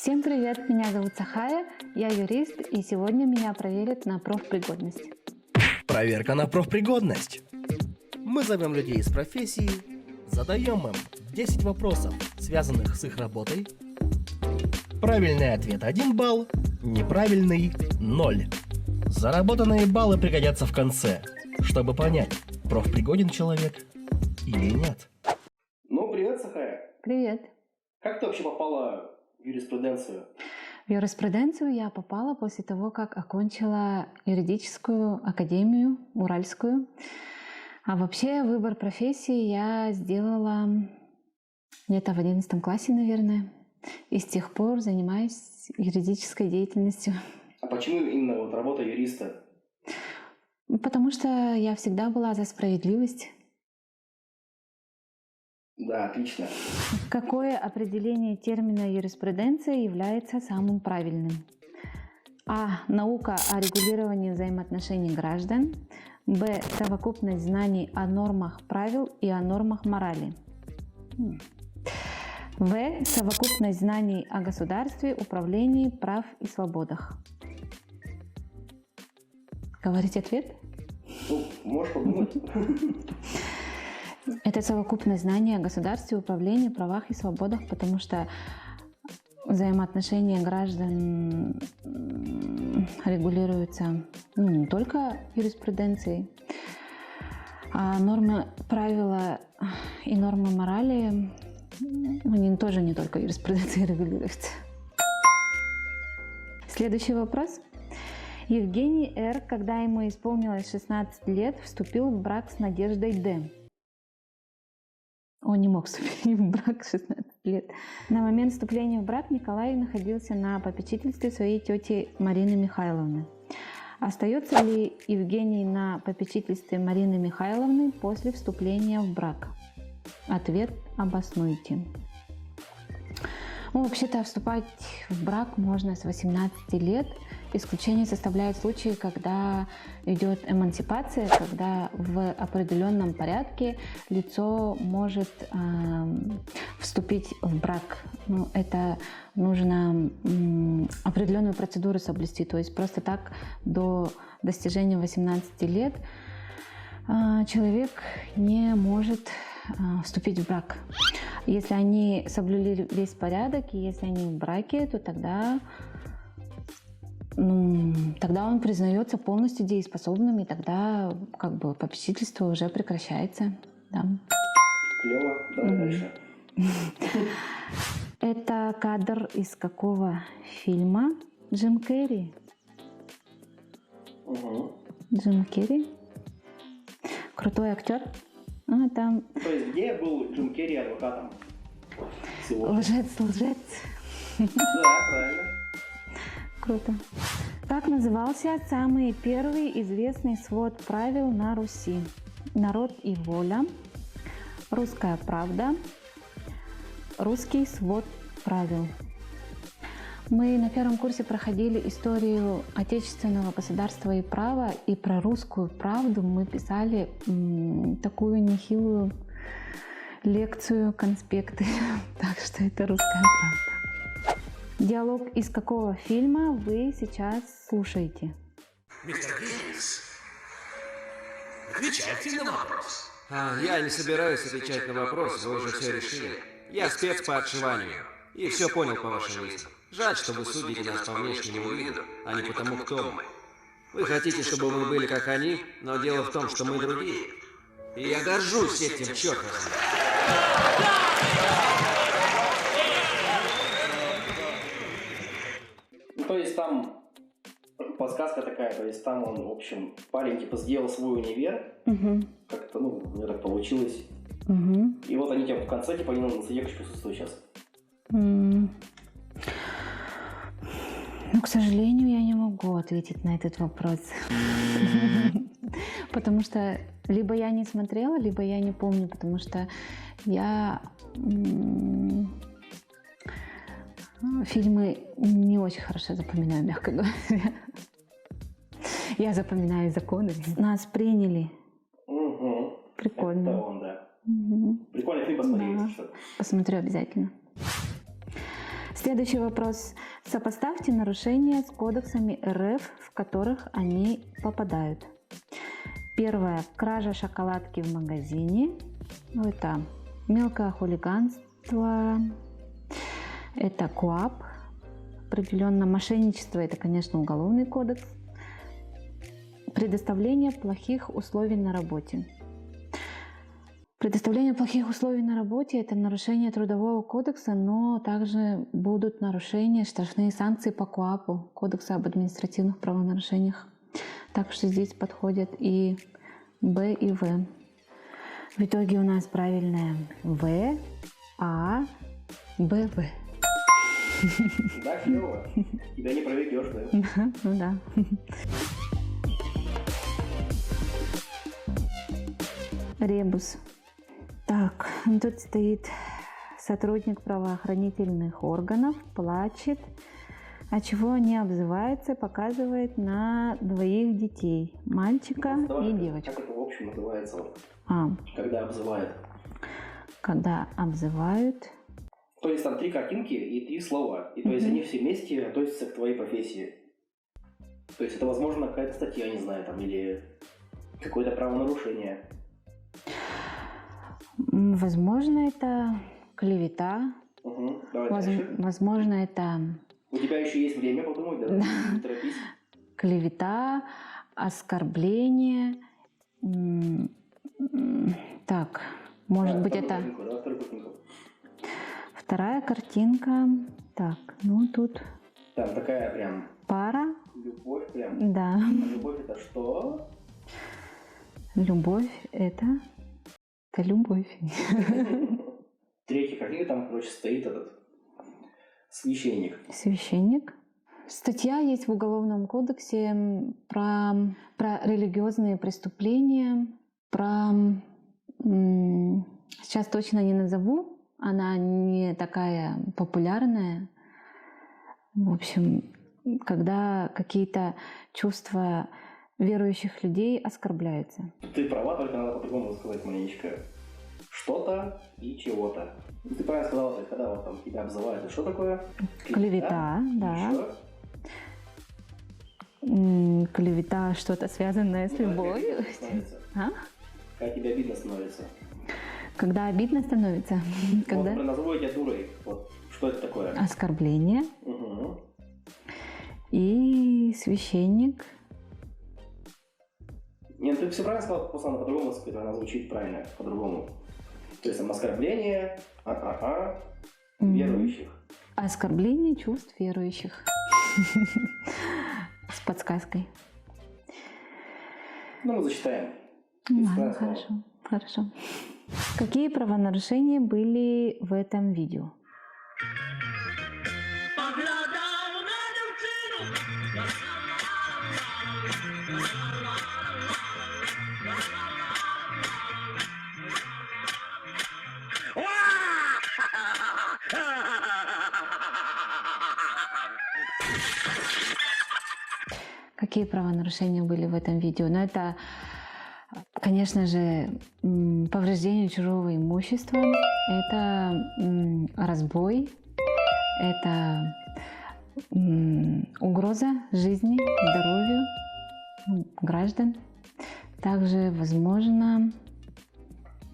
Всем привет, меня зовут Сахая, я юрист, и сегодня меня проверят на профпригодность. Проверка на профпригодность. Мы зовем людей из профессии, задаем им 10 вопросов, связанных с их работой. Правильный ответ 1 балл, неправильный 0. Заработанные баллы пригодятся в конце, чтобы понять, профпригоден человек или нет. Ну, привет, Сахая. Привет. Как ты вообще попала в юриспруденцию? В юриспруденцию я попала после того, как окончила юридическую академию Уральскую. А вообще выбор профессии я сделала где-то в 11 классе, наверное. И с тех пор занимаюсь юридической деятельностью. А почему именно вот работа юриста? Потому что я всегда была за справедливость. Да, отлично. Какое определение термина юриспруденция является самым правильным? А. Наука о регулировании взаимоотношений граждан. Б. Совокупность знаний о нормах правил и о нормах морали. В. Совокупность знаний о государстве, управлении, прав и свободах. Говорить ответ? Ну, можешь подумать. Это совокупность знаний о государстве, управлении, правах и свободах, потому что взаимоотношения граждан регулируются не только юриспруденцией, а нормы, правила и нормы морали, они тоже не только юриспруденцией регулируются. Следующий вопрос. Евгений Р., когда ему исполнилось 16 лет, вступил в брак с Надеждой Д. Он не мог вступить в брак в 16 лет. На момент вступления в брак Николай находился на попечительстве своей тети Марины Михайловны. Остается ли Евгений на попечительстве Марины Михайловны после вступления в брак? Ответ обоснуйте. Ну, вообще-то вступать в брак можно с 18 лет. Исключение составляют случаи, когда идет эмансипация, когда в определенном порядке лицо может вступить в брак. Ну, это нужно определенную процедуру соблюсти. То есть просто так до достижения 18 лет человек не может вступить в брак. Если они соблюли весь порядок, и если они в браке, то тогда он признается полностью дееспособным, и тогда как бы попечительство уже прекращается. Да. Клево, давай дальше. Это кадр из какого фильма? Джим Керри. Джим Керри. Крутой актер. Там... То есть где был Джим Керри адвокатом? Лжец. Да, правильно. Круто. Как назывался самый первый известный свод правил на Руси? «Народ и воля», «Русская правда», «Русский свод правил». Мы на первом курсе проходили историю отечественного государства и права, и про русскую правду мы писали такую нехилую лекцию, конспекты. Так что это русская правда. Диалог из какого фильма вы сейчас слушаете? Мистер Гейнс, отвечайте на вопрос. Я не собираюсь отвечать на вопрос, вы уже все решили. Я спец по отшиванию, и все понял по вашим лицам. Жаль, что вы судите нас по внешнему виду, а не потому, кто мы. Вы хотите, чтобы мы были как они, но дело в том, что мы другие. И я горжусь этим, черт возьми. То есть там подсказка такая, то есть там он, в общем, парень типа сделал свой универ, как-то, у меня так получилось. И вот они в конце, типа, они на заявке присутствуют сейчас. К сожалению, я не могу ответить на этот вопрос. Потому что либо я не смотрела, либо я не помню, потому что я фильмы не очень хорошо запоминаю, мягко говоря. Я запоминаю законы. Нас приняли. Прикольно. Это он, да. Прикольный фильм, посмотри, если что. Посмотрю обязательно. Следующий вопрос. Сопоставьте нарушения с кодексами РФ, в которых они попадают. Первое. Кража шоколадки в магазине. Ну, это мелкое хулиганство. Это КоАП. Определенно мошенничество. Это, конечно, уголовный кодекс. Предоставление плохих условий на работе. Предоставление плохих условий на работе – это нарушение Трудового кодекса, но также будут нарушения, штрафные санкции по КоАПу, Кодекса об административных правонарушениях. Так что здесь подходят и Б, и В. В итоге у нас правильное В, А, Б, В. Да, клево. Тебя не проведешь, да? Ну да. Ребус. Так, тут стоит сотрудник правоохранительных органов, плачет, а чего не обзывается, показывает на двоих детей, мальчика и девочку. Как это в общем называется? А, Когда обзывают. когда обзывают. То есть там 3 картинки и 3 слова. И то есть они все вместе относятся к твоей профессии. То есть это, возможно, какая-то статья, не знаю, там, или какое-то правонарушение. Возможно, это клевета. Угу. Давай дальше. Возможно, это У тебя еще есть время подумать, да? Не торопись. клевета, оскорбление. Так, может быть, это Вторую картинку. вторая картинка. Так, ну тут Там такая прям пара. любовь прям. Да, А любовь это что? любовь это любовь. Третья картинка, там, короче, стоит этот священник. Священник. Статья есть в Уголовном кодексе про религиозные преступления, сейчас точно не назову, она не такая популярная. В общем, когда какие-то чувства верующих людей оскорбляются. Ты права, только надо по-другому сказать маленечко. Что-то и чего-то. Ты правильно сказала, то есть, когда вот там тебя обзывают, что такое? Клевета, да. Еще? Клевета, что-то связанное с любовью. А? Когда тебе обидно становится. Когда обидно становится? Вот, Когда например, назову я тебя дурой. Вот, что это такое? оскорбление. Угу. И священник. Нет, ты все правильно сказал, просто она по-другому сказать, она звучит правильно, по-другому. То есть там оскорбление, верующих. Оскорбление чувств верующих. С подсказкой. Ну, мы зачитаем. Ладно, хорошо. Какие правонарушения были в этом видео? Какие правонарушения были в этом видео? Ну, это, конечно же, повреждение чужого имущества, это разбой, это угроза жизни, здоровью граждан. Также, возможно,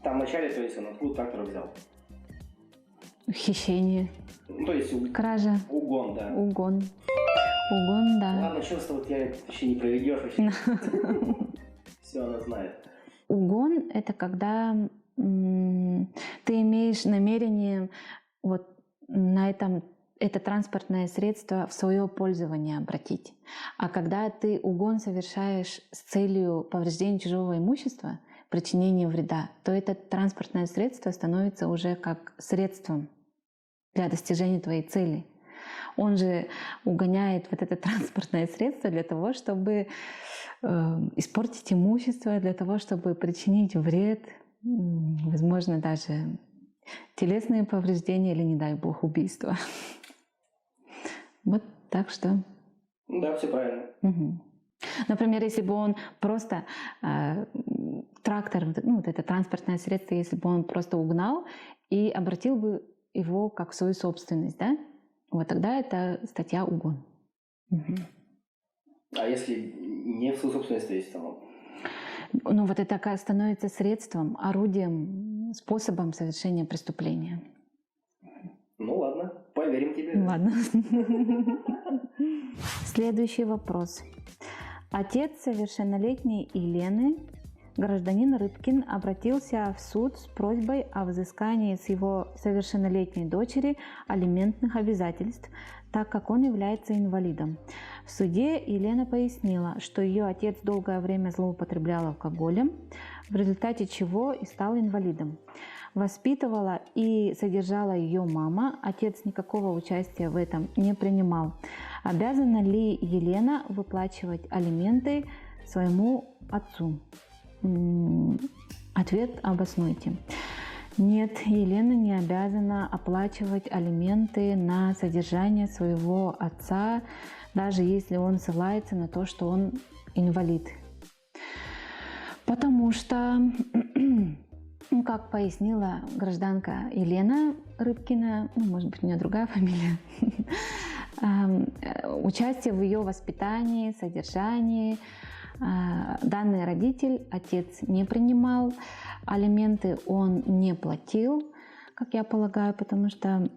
Там вначале, то есть он откуда трактор взял? хищение, Ну, то есть кража, угон, да. угон, да. Ладно, что с тобой тебя вообще не проведешь вообще. Все она знает. Угон – это когда ты имеешь намерение вот на это транспортное средство в свое пользование обратить. А когда ты угон совершаешь с целью повреждения чужого имущества, причинения вреда, то это транспортное средство становится уже как средством для достижения твоей цели. Он же угоняет вот это транспортное средство для того, чтобы испортить имущество, для того, чтобы причинить вред, возможно, даже телесные повреждения или, не дай бог, убийство. Вот так что... Да, все правильно. Угу. Например, если бы он просто трактор, ну вот это транспортное средство, если бы он просто угнал и обратил бы его как свою собственность, да? вот тогда это статья угон. А если не в свою собственность, есть там? Ну вот это становится средством, орудием, способом совершения преступления. Ну ладно, поверим тебе. Ладно. Следующий вопрос. Отец совершеннолетней Елены, гражданин Рыбкин, обратился в суд с просьбой о взыскании с его совершеннолетней дочери алиментных обязательств, так как он является инвалидом. В суде Елена пояснила, что ее отец долгое время злоупотреблял алкоголем, в результате чего и стал инвалидом. Воспитывала и содержала ее мама, отец никакого участия в этом не принимал. Обязана ли Елена выплачивать алименты своему отцу? Ответ обоснуйте. Нет, Елена не обязана оплачивать алименты на содержание своего отца, даже если он ссылается на то, что он инвалид. Потому что, как пояснила гражданка Елена Рыбкина, может быть, у нее другая фамилия, участие в ее воспитании, содержании данный родитель, отец, не принимал, алименты он не платил, как я полагаю, потому что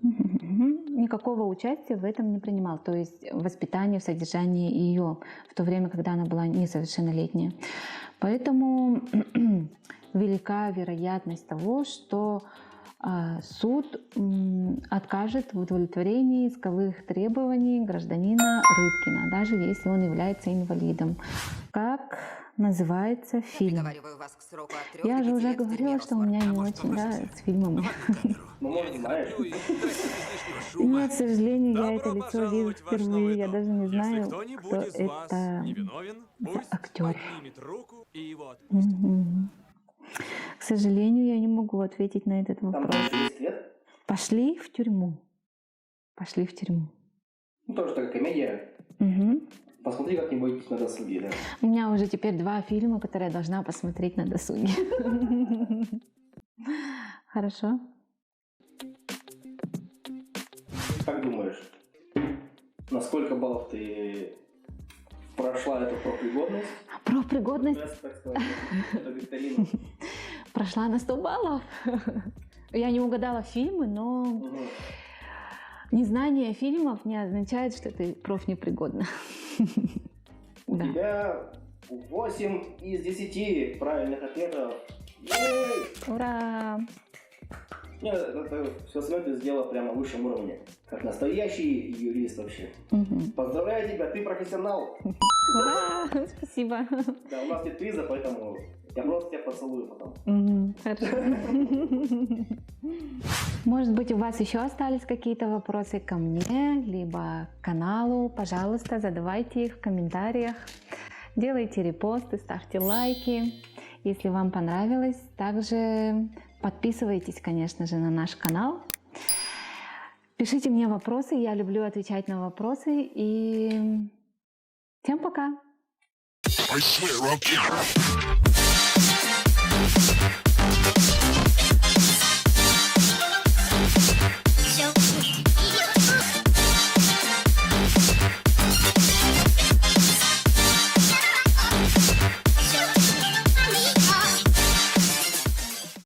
никакого участия в этом не принимал, то есть в воспитании, в содержании ее в то время, когда она была несовершеннолетняя. Поэтому велика вероятность того, что суд откажет в удовлетворении исковых требований гражданина Рыбкина, даже если он является инвалидом. Как называется фильм? Я же уже говорила, что у меня не очень, да, с фильмами. Ну, может, знаешь. Нет, к сожалению, я это лицо вижу впервые. Я даже не знаю, кто это актер. К сожалению, я не могу ответить на этот вопрос. Пошли в тюрьму. Пошли в тюрьму. Ну, тоже такая комедия. Посмотри как-нибудь на досуге, да. У меня уже теперь 2 фильма, которые я должна посмотреть на досуге. Хорошо. Как думаешь, на сколько баллов ты прошла эту профпригодность? Профпригодность? Так сказать, эту викторину. Прошла на 100 баллов. Я не угадала фильмы, но незнание фильмов не означает, что ты профнепригодна. У тебя 8 из 10 правильных ответов. Ура! Нет, это все остальное ты сделала прямо на высшем уровне. Как настоящий юрист вообще. Поздравляю тебя, ты профессионал. Ура! Спасибо. Да, у нас нет приза, поэтому я просто тебя поцелую потом. Хорошо. Может быть, у вас еще остались какие-то вопросы ко мне, либо к каналу. Пожалуйста, задавайте их в комментариях. Делайте репосты, ставьте лайки, если вам понравилось. Также подписывайтесь, конечно же, на наш канал. Пишите мне вопросы, я люблю отвечать на вопросы. И всем пока! I swear I'll kill.